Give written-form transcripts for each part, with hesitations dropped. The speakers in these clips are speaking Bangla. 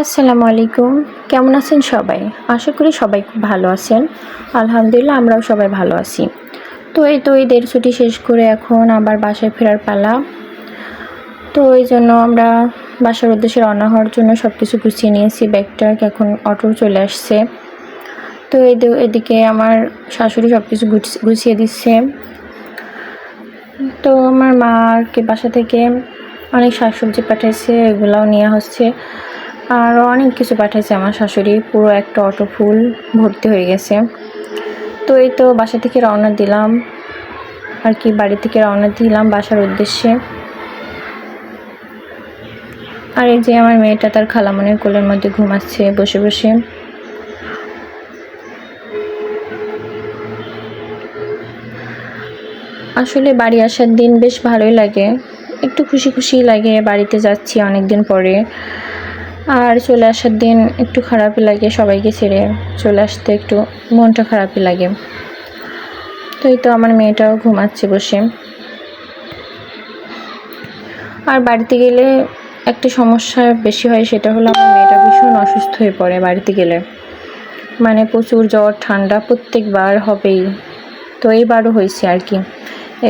আসসালামু আলাইকুম। কেমন আছেন সবাই? আশা করি সবাই খুব ভালো আছেন। আলহামদুলিল্লাহ আমরাও সবাই ভালো আছি। তো ঈদের ছুটি শেষ করে এখন আবার বাসায় ফেরার পালা। তো এইজন্য আমরা বাসার উদ্দেশ্যে রওনা হওয়ার জন্য সব কিছু গুছিয়ে নিয়েছি। ব্যাগ-ট্যাগ এখন অটো চলে আসছে। তো এদিকে আমার শাশুড়ি সব কিছু গুছিয়ে দিচ্ছে। তো আমার মা আর কি বাসা থেকে অনেক শাকসবজি পাঠাইছে, এগুলাও নেওয়া হচ্ছে। আর অনেক কিছু পাঠাইছে আমার শাশুড়ি, পুরো একটা অটো ফুল ভর্তি হয়ে গেছে। তো এই তো বাসা থেকে রওনা দিলাম আর কি, বাড়ি থেকে রওনা দিলাম বাসার উদ্দেশ্যে। আর এই যে আমার মেয়েটা তার খালামণির কোলের মধ্যে ঘুমাচ্ছে বসে বসে। আসলে বাড়ি আসার দিন বেশ ভালোই লাগে, একটু খুশি খুশি লাগে, বাড়িতে যাচ্ছি অনেক দিন পরে। আর চলে আসার দিন একটু খারাপই লাগে, সবাইকে ছেড়ে চলে আসতে একটু মনটা খারাপই লাগে। তো এই তো আমার মেয়েটাও ঘুমাচ্ছে বসে। আর বাড়িতে গেলে একটা সমস্যা বেশি হয়, সেটা হলো আমার মেয়েটা ভীষণ অসুস্থ হয়ে পড়ে বাড়িতে গেলে। মানে প্রচুর জ্বর ঠান্ডা প্রত্যেকবার হবেই। তো এইবারও হয়েছে আর কি,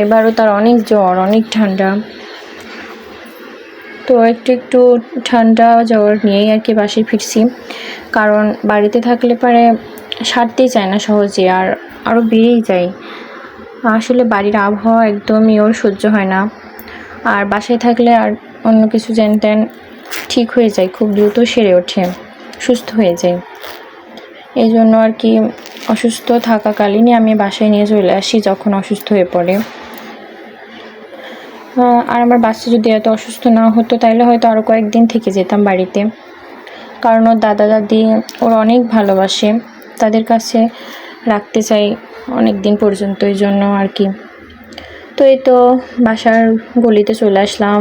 এবারও তার অনেক জ্বর অনেক ঠান্ডা। তো একটু ঠান্ডা জ্বর নিয়েই আর কি বাসায় ফিরছি, কারণ বাড়িতে থাকলে পরে সারতেই চায় না সহজে, আর আরও বেড়েই যায়। আসলে বাড়ির আবহাওয়া একদমই ওর সহ্য হয় না। আর বাসায় থাকলে আর অন্য কিছু তেন ঠিক হয়ে যায়, খুব দ্রুত সেরে ওঠে, সুস্থ হয়ে যায়। এই জন্য আর কি অসুস্থ থাকাকালীনই আমি বাসায় নিয়ে চলে আসি যখন অসুস্থ হয়ে পড়ে। আর আমার বাচ্চা যদি এত অসুস্থ না হতো তাহলে হয়তো আরও কয়েকদিন থেকে যেতাম বাড়িতে, কারণ ওর দাদা দাদি ওর অনেক ভালোবাসে, তাদের কাছে রাখতে চাই অনেক দিন পর্যন্ত, এই জন্য আর কি। তো এই তো বাসার গলিতে চলে আসলাম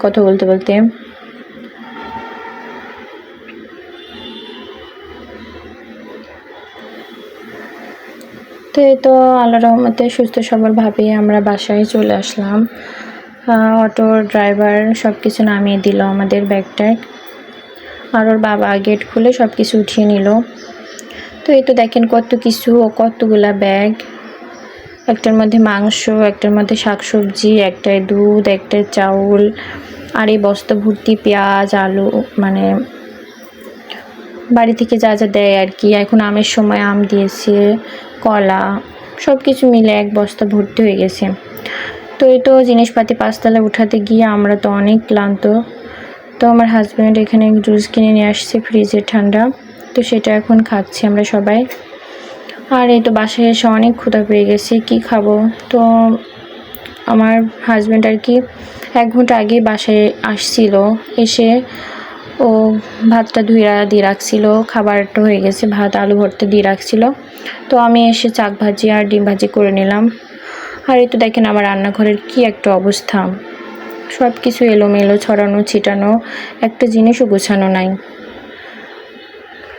কথা বলতে বলতে। তো এই তো আল্লাহর রহমতে সুস্থ সবলভাবে আমরা বাসায় চলে আসলাম। অটোর ড্রাইভার সব কিছু নামিয়ে দিল আমাদের ব্যাগ-ট্যাগ, আর ওর বাবা গেট খুলে সব কিছু উঠিয়ে নিল। তো এই তো দেখেন কত কিছু ও কতগুলা ব্যাগ, একটার মধ্যে মাংস, একটার মধ্যে শাকসবজি, একটায় দুধ, একটায় চাউল, আর এই বস্তা ভর্তি পেঁয়াজ আলু, মানে বাড়ি থেকে যা যা দেয় আর কি। এখন আমের সময় আম দিয়েছে, কলা, সব কিছু মিলে এক বস্তা ভর্তি হয়ে গেছে। তো এই তো জিনিসপাতি পাঁচতলায় উঠাতে গিয়ে আমরা তো অনেক ক্লান্ত। তো আমার হাজব্যান্ড এখানে জুস কিনে নিয়ে আসছে ফ্রিজের ঠান্ডা, তো সেটা এখন খাচ্ছি আমরা সবাই। আর এই তো বাসায় এসে অনেক ক্ষুধা পেয়ে গেছে, কি খাবো। তো আমার হাজব্যান্ড আর কি 1 ঘন্টা আগে বাসায় আসছিল, এসে ও ভাতটা দিয়ে রাখছিল, খাবারটা হয়ে গেছে, ভাত আলু ভর্তা দিয়ে রাখছিল। তো আমি এসে চাক ভাজি আর ডিম ভাজি করে নিলাম। আর এই তো দেখেন আমার রান্নাঘরের কি একটা অবস্থা, সব কিছু এলোমেলো ছড়ানো ছিটানো, একটা জিনিসও গোছানো নাই।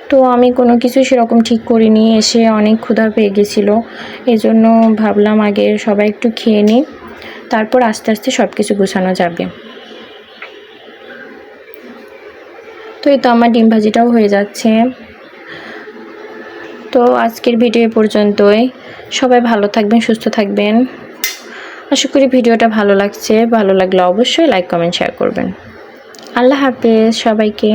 তো আমি কোনো কিছু সেরকম ঠিক করিনি, এসে অনেক ক্ষুধা পেয়ে গেছিলো, এই জন্য ভাবলাম আগে সবাই একটু খেয়ে নিই, তারপর আস্তে আস্তে সব কিছু গোছানো যাবে। তো এই তো আমার ডিম ভাজিটাও হয়ে যাচ্ছে। তো আজকের ভিডিও পর্যন্তই, সবাই ভালো থাকবেন, সুস্থ থাকবেন। আশা করি ভিডিওটা ভালো লাগছে, ভালো লাগলে অবশ্যই লাইক কমেন্ট শেয়ার করবেন। আল্লাহ হাফেজ সবাইকে।